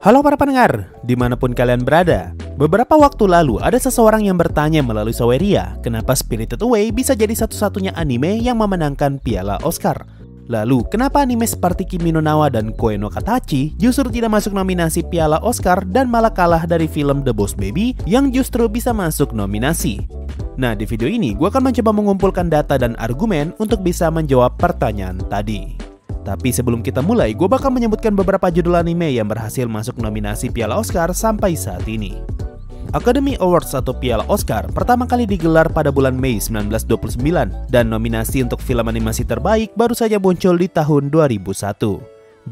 Halo para pendengar, dimanapun kalian berada. Beberapa waktu lalu ada seseorang yang bertanya melalui Saweria, kenapa Spirited Away bisa jadi satu-satunya anime yang memenangkan piala Oscar. Lalu, kenapa anime seperti Kimi no Na wa dan Koe no Katachi justru tidak masuk nominasi piala Oscar dan malah kalah dari film The Boss Baby yang justru bisa masuk nominasi? Nah, di video ini gue akan mencoba mengumpulkan data dan argumen untuk bisa menjawab pertanyaan tadi. Tapi sebelum kita mulai, gue bakal menyebutkan beberapa judul anime yang berhasil masuk nominasi Piala Oscar sampai saat ini. Academy Awards atau Piala Oscar pertama kali digelar pada bulan Mei 1929 dan nominasi untuk film animasi terbaik baru saja muncul di tahun 2001.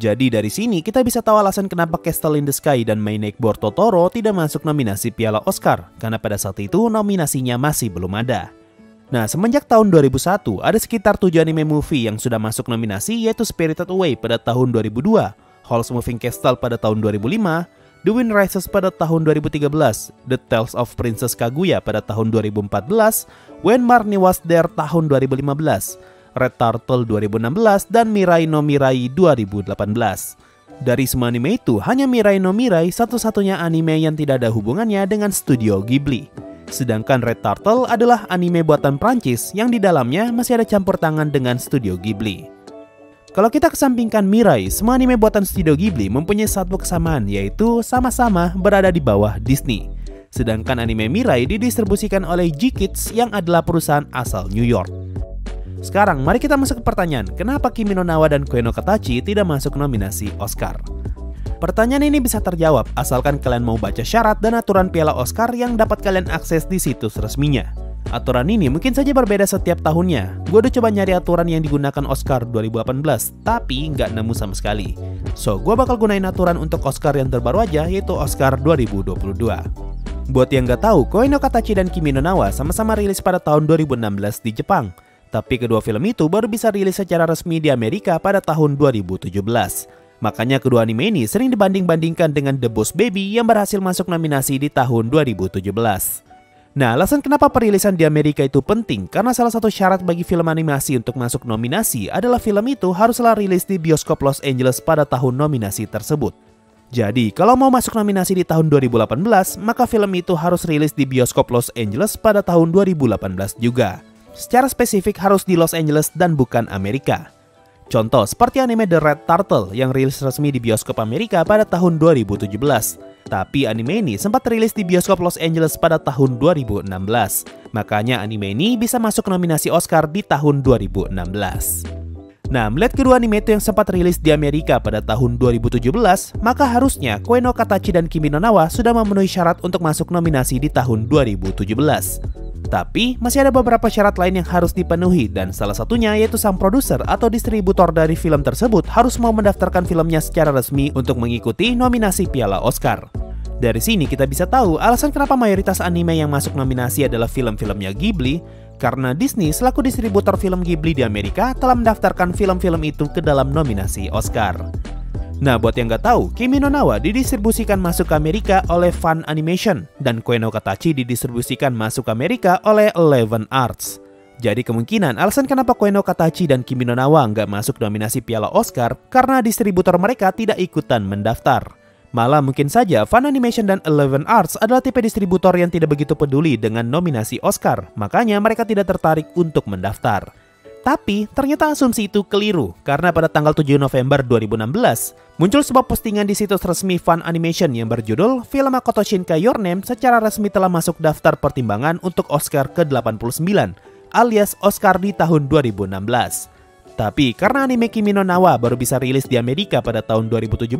Jadi dari sini kita bisa tahu alasan kenapa Castle in the Sky dan My Neighbor Totoro tidak masuk nominasi Piala Oscar, karena pada saat itu nominasinya masih belum ada. Nah, semenjak tahun 2001, ada sekitar 7 anime movie yang sudah masuk nominasi, yaitu Spirited Away pada tahun 2002, Howl's Moving Castle pada tahun 2005, The Wind Rises pada tahun 2013, The Tales of Princess Kaguya pada tahun 2014, When Marnie Was There tahun 2015, Red Turtle 2016, dan Mirai no Mirai 2018. Dari semua anime itu, hanya Mirai no Mirai satu-satunya anime yang tidak ada hubungannya dengan studio Ghibli. Sedangkan Red Turtle adalah anime buatan Prancis yang di dalamnya masih ada campur tangan dengan studio Ghibli. Kalau kita kesampingkan Mirai, semua anime buatan studio Ghibli mempunyai satu kesamaan, yaitu sama-sama berada di bawah Disney. Sedangkan anime Mirai didistribusikan oleh G-Kids yang adalah perusahaan asal New York. Sekarang mari kita masuk ke pertanyaan, kenapa Kimi no Na wa dan Koe no Katachi tidak masuk nominasi Oscar? Pertanyaan ini bisa terjawab asalkan kalian mau baca syarat dan aturan Piala Oscar yang dapat kalian akses di situs resminya. Aturan ini mungkin saja berbeda setiap tahunnya. Gue udah coba nyari aturan yang digunakan Oscar 2018, tapi nggak nemu sama sekali. So, gue bakal gunain aturan untuk Oscar yang terbaru aja, yaitu Oscar 2022. Buat yang nggak tahu, Koe no Katachi dan Kimi no Na wa sama-sama rilis pada tahun 2016 di Jepang. Tapi kedua film itu baru bisa rilis secara resmi di Amerika pada tahun 2017. Makanya kedua anime ini sering dibanding-bandingkan dengan The Boss Baby yang berhasil masuk nominasi di tahun 2017. Nah, alasan kenapa perilisan di Amerika itu penting karena salah satu syarat bagi film animasi untuk masuk nominasi adalah film itu haruslah rilis di bioskop Los Angeles pada tahun nominasi tersebut. Jadi, kalau mau masuk nominasi di tahun 2018, maka film itu harus rilis di bioskop Los Angeles pada tahun 2018 juga. Secara spesifik harus di Los Angeles dan bukan Amerika. Contoh seperti anime The Red Turtle yang rilis resmi di bioskop Amerika pada tahun 2017. Tapi anime ini sempat rilis di bioskop Los Angeles pada tahun 2016. Makanya anime ini bisa masuk nominasi Oscar di tahun 2016. Nah, melihat kedua anime itu yang sempat rilis di Amerika pada tahun 2017, maka harusnya Koe no Katachi dan Kimi no Na wa sudah memenuhi syarat untuk masuk nominasi di tahun 2017. Tapi masih ada beberapa syarat lain yang harus dipenuhi dan salah satunya yaitu sang produser atau distributor dari film tersebut harus mau mendaftarkan filmnya secara resmi untuk mengikuti nominasi Piala Oscar. Dari sini kita bisa tahu alasan kenapa mayoritas anime yang masuk nominasi adalah film-filmnya Ghibli, karena Disney selaku distributor film Ghibli di Amerika telah mendaftarkan film-film itu ke dalam nominasi Oscar. Nah, buat yang nggak tahu, Kimi no Na wa didistribusikan masuk ke Amerika oleh Fun Animation dan Koe no Katachi didistribusikan masuk ke Amerika oleh Eleven Arts. Jadi kemungkinan alasan kenapa Koe no Katachi dan Kimi no Na wa nggak masuk nominasi Piala Oscar karena distributor mereka tidak ikutan mendaftar. Malah mungkin saja Fun Animation dan Eleven Arts adalah tipe distributor yang tidak begitu peduli dengan nominasi Oscar, makanya mereka tidak tertarik untuk mendaftar. Tapi ternyata asumsi itu keliru karena pada tanggal 7 November 2016 muncul sebuah postingan di situs resmi Fun Animation yang berjudul film Makoto Shinkai Your Name secara resmi telah masuk daftar pertimbangan untuk Oscar ke-89 alias Oscar di tahun 2016. Tapi karena anime Kimi no Na wa baru bisa rilis di Amerika pada tahun 2017,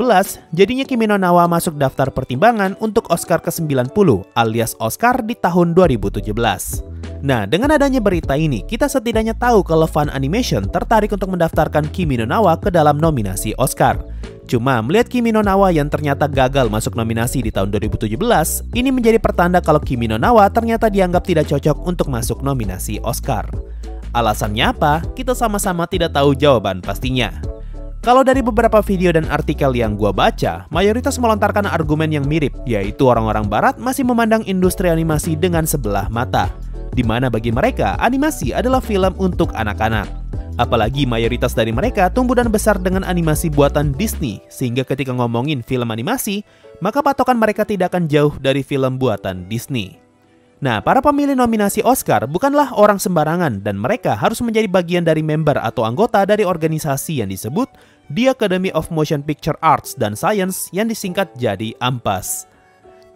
jadinya Kimi no Na wa masuk daftar pertimbangan untuk Oscar ke-90 alias Oscar di tahun 2017. Nah, dengan adanya berita ini, kita setidaknya tahu kalau Fun Animation tertarik untuk mendaftarkan Kimi no Na wa ke dalam nominasi Oscar. Cuma melihat Kimi no Na wa yang ternyata gagal masuk nominasi di tahun 2017, ini menjadi pertanda kalau Kimi no Na wa ternyata dianggap tidak cocok untuk masuk nominasi Oscar. Alasannya apa? Kita sama-sama tidak tahu jawaban pastinya. Kalau dari beberapa video dan artikel yang gua baca, mayoritas melontarkan argumen yang mirip, yaitu orang-orang barat masih memandang industri animasi dengan sebelah mata, di mana bagi mereka animasi adalah film untuk anak-anak. Apalagi mayoritas dari mereka tumbuh dan besar dengan animasi buatan Disney, sehingga ketika ngomongin film animasi, maka patokan mereka tidak akan jauh dari film buatan Disney. Nah, para pemilih nominasi Oscar bukanlah orang sembarangan dan mereka harus menjadi bagian dari member atau anggota dari organisasi yang disebut The Academy of Motion Picture Arts and Science yang disingkat jadi AMPAS.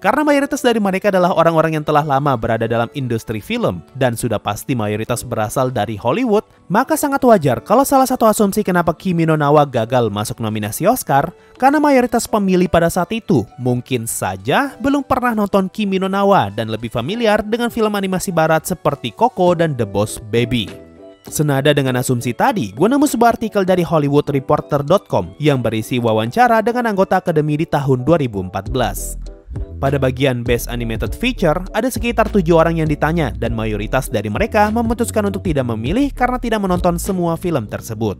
Karena mayoritas dari mereka adalah orang-orang yang telah lama berada dalam industri film dan sudah pasti mayoritas berasal dari Hollywood, maka sangat wajar kalau salah satu asumsi kenapa Kimi no Na wa gagal masuk nominasi Oscar karena mayoritas pemilih pada saat itu mungkin saja belum pernah nonton Kimi no Na wa dan lebih familiar dengan film animasi barat seperti Coco dan The Boss Baby. Senada dengan asumsi tadi, gue nemu sebuah artikel dari HollywoodReporter.com yang berisi wawancara dengan anggota akademi di tahun 2014. Pada bagian Best Animated Feature, ada sekitar 7 orang yang ditanya dan mayoritas dari mereka memutuskan untuk tidak memilih karena tidak menonton semua film tersebut.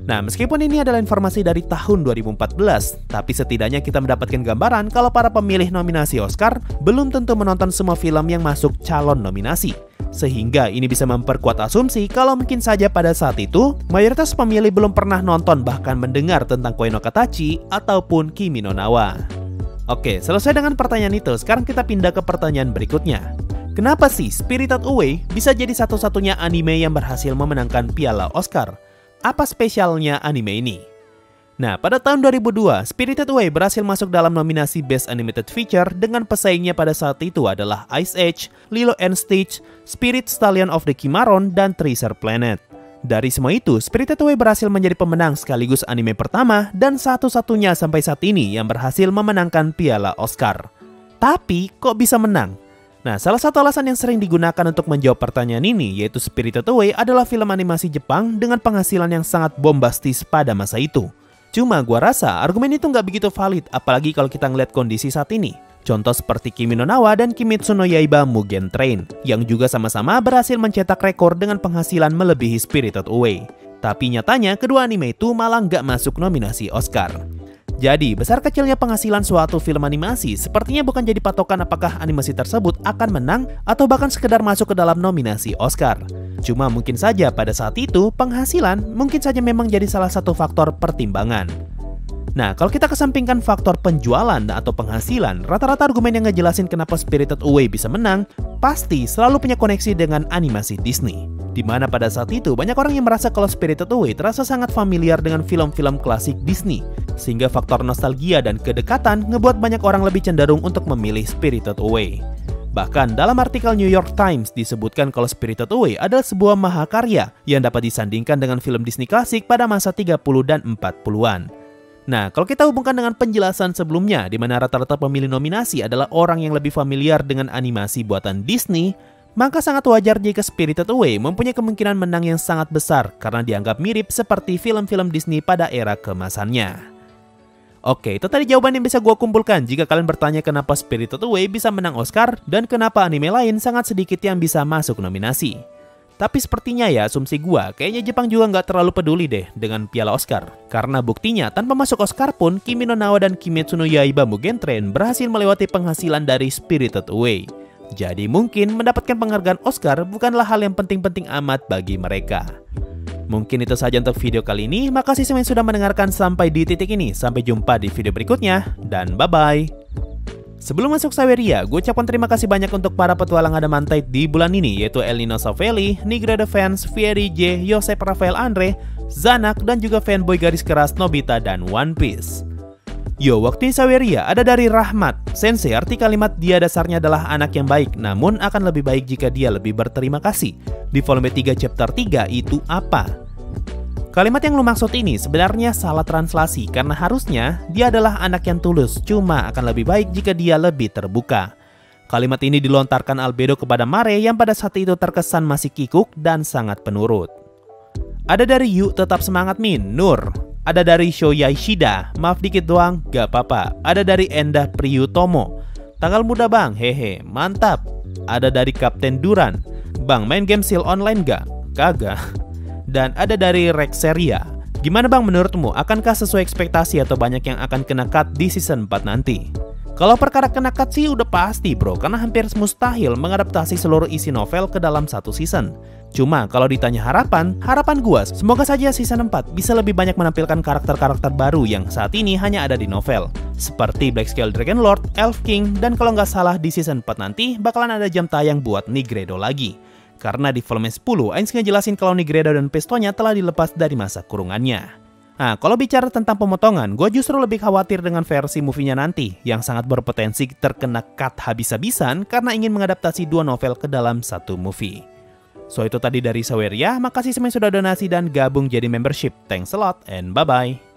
Nah, meskipun ini adalah informasi dari tahun 2014, tapi setidaknya kita mendapatkan gambaran kalau para pemilih nominasi Oscar belum tentu menonton semua film yang masuk calon nominasi. Sehingga ini bisa memperkuat asumsi kalau mungkin saja pada saat itu, mayoritas pemilih belum pernah nonton bahkan mendengar tentang Koe no Katachi ataupun Kimi no Na wa. Oke, selesai dengan pertanyaan itu, sekarang kita pindah ke pertanyaan berikutnya. Kenapa sih Spirited Away bisa jadi satu-satunya anime yang berhasil memenangkan piala Oscar? Apa spesialnya anime ini? Nah, pada tahun 2002, Spirited Away berhasil masuk dalam nominasi Best Animated Feature dengan pesaingnya pada saat itu adalah Ice Age, Lilo and Stitch, Spirit Stallion of the Cimarron, dan Treasure Planet. Dari semua itu, Spirited Away berhasil menjadi pemenang sekaligus anime pertama dan satu-satunya sampai saat ini yang berhasil memenangkan piala Oscar. Tapi, kok bisa menang? Nah, salah satu alasan yang sering digunakan untuk menjawab pertanyaan ini yaitu Spirited Away adalah film animasi Jepang dengan penghasilan yang sangat bombastis pada masa itu. Cuma gua rasa argumen itu nggak begitu valid, apalagi kalau kita ngeliat kondisi saat ini. Contoh seperti Kimi no Na wa dan Kimetsu no Yaiba Mugen Train, yang juga sama-sama berhasil mencetak rekor dengan penghasilan melebihi Spirited Away. Tapi nyatanya kedua anime itu malah nggak masuk nominasi Oscar. Jadi, besar kecilnya penghasilan suatu film animasi sepertinya bukan jadi patokan apakah animasi tersebut akan menang atau bahkan sekedar masuk ke dalam nominasi Oscar. Cuma mungkin saja pada saat itu penghasilan mungkin saja memang jadi salah satu faktor pertimbangan. Nah, kalau kita kesampingkan faktor penjualan atau penghasilan, rata-rata argumen yang ngejelasin kenapa Spirited Away bisa menang pasti selalu punya koneksi dengan animasi Disney. Dimana pada saat itu banyak orang yang merasa kalau Spirited Away terasa sangat familiar dengan film-film klasik Disney, sehingga faktor nostalgia dan kedekatan ngebuat banyak orang lebih cenderung untuk memilih Spirited Away. Bahkan dalam artikel New York Times disebutkan kalau Spirited Away adalah sebuah mahakarya yang dapat disandingkan dengan film Disney klasik pada masa 30 dan 40-an. Nah, kalau kita hubungkan dengan penjelasan sebelumnya di mana rata-rata pemilih nominasi adalah orang yang lebih familiar dengan animasi buatan Disney, maka sangat wajar jika Spirited Away mempunyai kemungkinan menang yang sangat besar karena dianggap mirip seperti film-film Disney pada era keemasannya. Oke, itu tadi jawaban yang bisa gue kumpulkan jika kalian bertanya kenapa Spirited Away bisa menang Oscar dan kenapa anime lain sangat sedikit yang bisa masuk nominasi. Tapi sepertinya ya asumsi gua, kayaknya Jepang juga nggak terlalu peduli deh dengan piala Oscar. Karena buktinya tanpa masuk Oscar pun Kimi no Na wa dan Kimetsu no Yaiba Mugen Train berhasil melewati penghasilan dari Spirited Away. Jadi mungkin mendapatkan penghargaan Oscar bukanlah hal yang penting-penting amat bagi mereka. Mungkin itu saja untuk video kali ini, makasih semua yang sudah mendengarkan sampai di titik ini. Sampai jumpa di video berikutnya, dan bye-bye. Sebelum masuk Saweria, gue ucapkan terima kasih banyak untuk para petualang Adamantite di bulan ini, yaitu Elino Savelli, Nigra Defense, Fieri J, Yosep Rafael Andre, Zanak, dan juga fanboy garis keras Nobita dan One Piece. Yo, waktu Saweria ada dari Rahmat. Sensei arti kalimat dia dasarnya adalah anak yang baik, namun akan lebih baik jika dia lebih berterima kasih. Di volume 3 chapter 3 itu apa? Kalimat yang lu maksud ini sebenarnya salah translasi karena harusnya dia adalah anak yang tulus, cuma akan lebih baik jika dia lebih terbuka. Kalimat ini dilontarkan Albedo kepada Mare yang pada saat itu terkesan masih kikuk dan sangat penurut. Ada dari Yu, tetap semangat Min, Nur. Ada dari Shoya Ishida, maaf dikit doang, gak apa-apa. Ada dari Endah Priyutomo, tanggal muda bang, hehe, mantap. Ada dari Kapten Duran, bang main game seal online gak? Kagak. Dan ada dari Rexeria, gimana bang menurutmu, akankah sesuai ekspektasi atau banyak yang akan kena cut di season 4 nanti? Kalau perkara kena cut sih udah pasti bro, karena hampir mustahil mengadaptasi seluruh isi novel ke dalam satu season. Cuma kalau ditanya harapan gua semoga saja season 4 bisa lebih banyak menampilkan karakter-karakter baru yang saat ini hanya ada di novel. Seperti Blackscale Dragonlord, Elf King, dan kalau nggak salah di season 4 nanti bakalan ada jam tayang buat Nigredo lagi. Karena di volume 10, Ainz ngejelasin kalau Nigredo dan Pestonya telah dilepas dari masa kurungannya. Nah, kalau bicara tentang pemotongan, gue justru lebih khawatir dengan versi movie-nya nanti, yang sangat berpotensi terkena cut habis-habisan karena ingin mengadaptasi 2 novel ke dalam satu movie. So itu tadi dari Saweria, makasih semuanya sudah donasi dan gabung jadi membership. Thanks a lot and bye-bye.